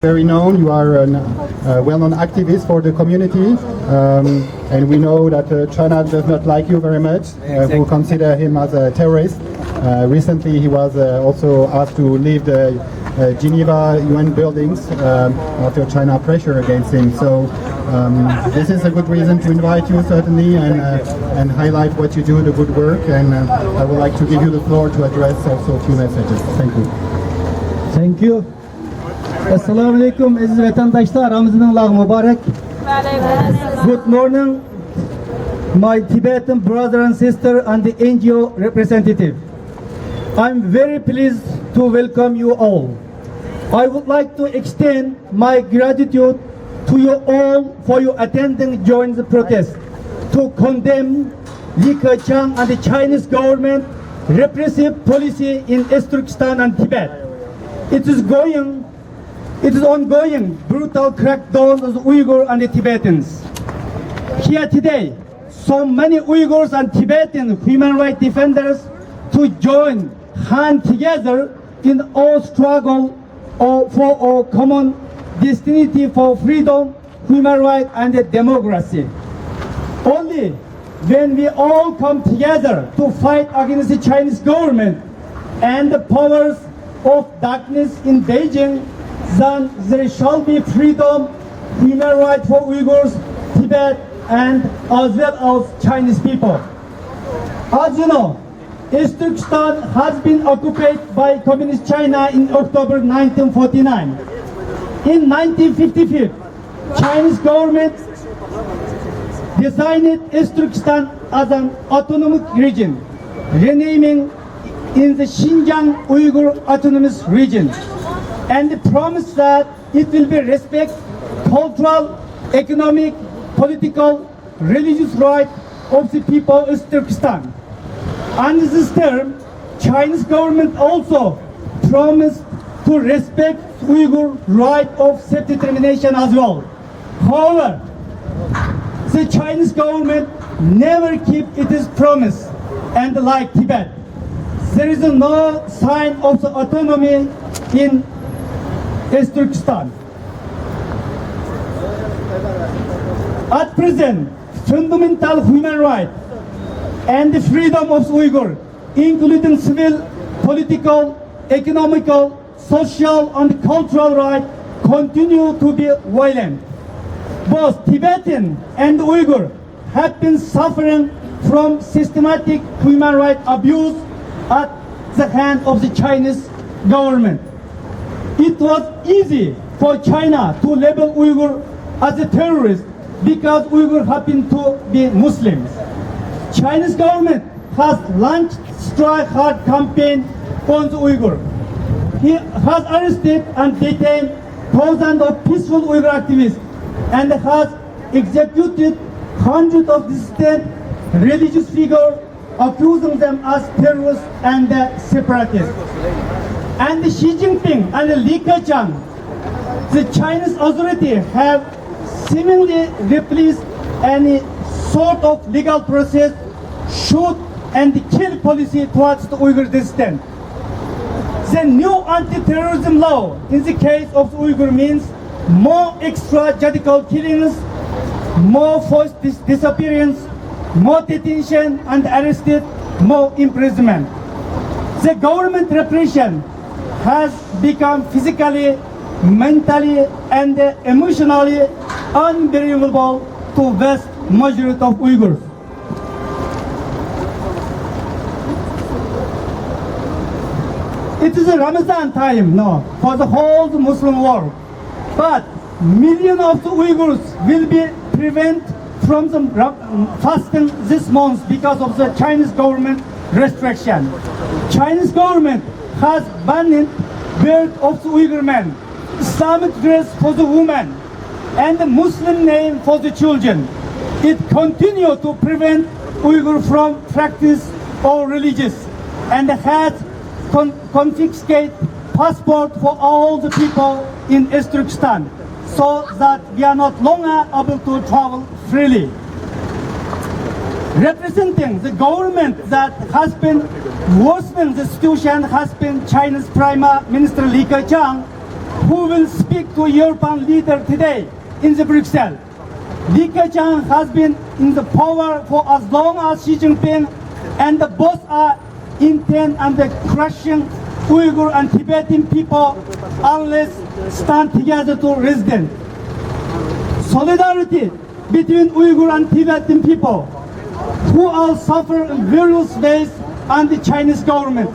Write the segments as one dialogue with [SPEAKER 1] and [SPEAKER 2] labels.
[SPEAKER 1] Very known, you are a well-known activist for the community, and we know that China does not like you very much, who consider him as a terrorist. Recently he was also asked to leave the Geneva UN buildings after China pressure against him. So this is a good reason to invite you certainly and highlight what you do, the good work, and I would like to give you the floor to address also a few messages. Thank you.
[SPEAKER 2] Thank you. Assalamu alaikum, aziz vatandaşlar, aramızın Allah'ı mübarek. Good morning, my Tibetan brother and sister and the NGO representative. I'm very pleased to welcome you all. I would like to extend my gratitude to you all for your attending join the protest to condemn Li Keqiang and the Chinese government repressive policy in East Turkestan and Tibet. It is ongoing brutal crackdown on the Uyghur and the Tibetans. Here today, so many Uyghurs and Tibetan human rights defenders to join hand together in our struggle for our common destiny for freedom, human rights and democracy. Only when we all come together to fight against the Chinese government and the powers of darkness in Beijing, then there shall be freedom, human rights for Uyghurs, Tibet, and as well as Chinese people. As you know, East Turkestan has been occupied by Communist China in October 1949. In 1955, Chinese government designated East Turkestan as an autonomous region, renaming in the Xinjiang Uyghur Autonomous Region, and promised that it will be respect cultural, economic, political, religious rights of the people of East Turkestan. Under this term, Chinese government also promised to respect Uyghur right of self-determination as well. However, the Chinese government never keep its promise, and like Tibet, there is no sign of the autonomy in East Turkestan. At present, fundamental human rights and the freedom of Uyghur, including civil, political, economical, social and cultural rights, continue to be violent. Both Tibetan and Uyghur have been suffering from systematic human rights abuse at the hand of the Chinese government. It was easy for China to label Uyghur as a terrorist because Uyghur happen to be Muslims. Chinese government has launched strike hard campaign on the Uyghur. He has arrested and detained thousands of peaceful Uyghur activists and has executed hundreds of dissident religious figures, accusing them as terrorists and separatists. And Xi Jinping and Li Keqiang, the Chinese authority have seemingly replaced any sort of legal process, shoot and kill policy towards the Uyghur dissident. The new anti-terrorism law in the case of the Uyghur means more extrajudicial killings, more forced disappearance, more detention and arrested, more imprisonment. The government repression has become physically, mentally and emotionally unbearable to vast majority of Uyghurs. It is a Ramadan time now for the whole Muslim world, but millions of the Uyghurs will be prevented from the fasting this month because of the Chinese government restriction. Chinese government has banned birth of the Uyghur men, Islamic dress for the women, and the Muslim name for the children. It continues to prevent Uyghur from practice or religious, and has confiscated passport for all the people in East Turkestan, so that we are not longer able to travel freely. Representing the government that has been worsening the situation has been China's Prime Minister Li Keqiang, who will speak to European leader today in the Brussels. Li Keqiang has been in the power for as long as Xi Jinping, and both are intent on the crushing Uyghur and Tibetan people unless stand together to resist. Solidarity between Uyghur and Tibetan people who all suffer in various ways under the Chinese government,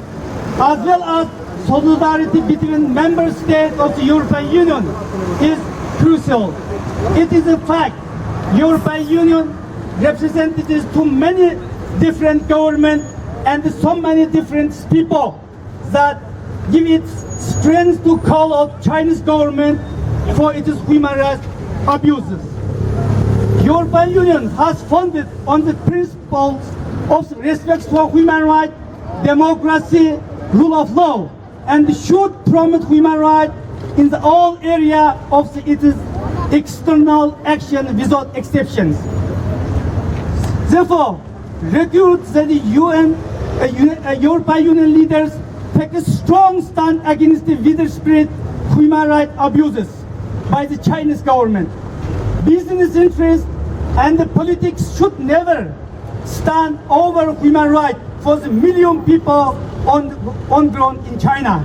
[SPEAKER 2] as well as solidarity between member states of the European Union is crucial. It is a fact European Union representatives to many different governments and so many different people that give it strength to call out Chinese government for its human rights abuses. European Union has founded on the principles of respect for human rights, democracy, rule of law, and should promote human rights in the all area of its external action without exceptions. Therefore, recruit that the European Union leaders take a strong stand against the widespread human rights abuses by the Chinese government. Business interests and the politics should never stand over human rights for the million people on ground in China.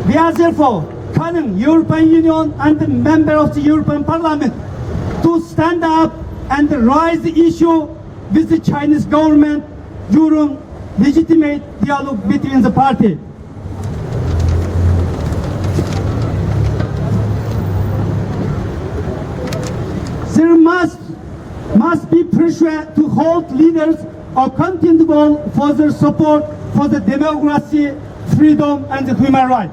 [SPEAKER 2] We are therefore calling European Union and the member of the European Parliament to stand up and raise the issue with the Chinese government during legitimate dialogue between the parties. There must be pressure to hold leaders accountable for their support for the democracy, freedom, and the human rights.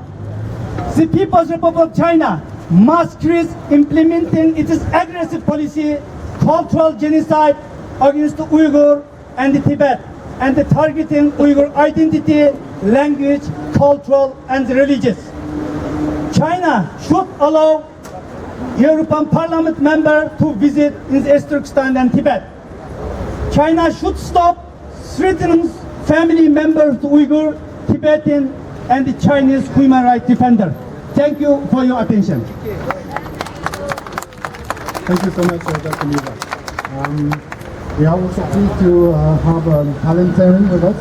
[SPEAKER 2] The People's Republic of China must cease implementing its aggressive policy, cultural genocide against the Uyghur and the Tibet, and targeting Uyghur identity, language, cultural, and religious. China should allow European Parliament member to visit in Turkestan and Tibet. China should stop threatening family members to Uyghur, Tibetan, and the Chinese human rights defender. Thank you for your attention.
[SPEAKER 1] Thank you so much, Dr. Musa. We are also pleased to have a parliamentarian with us.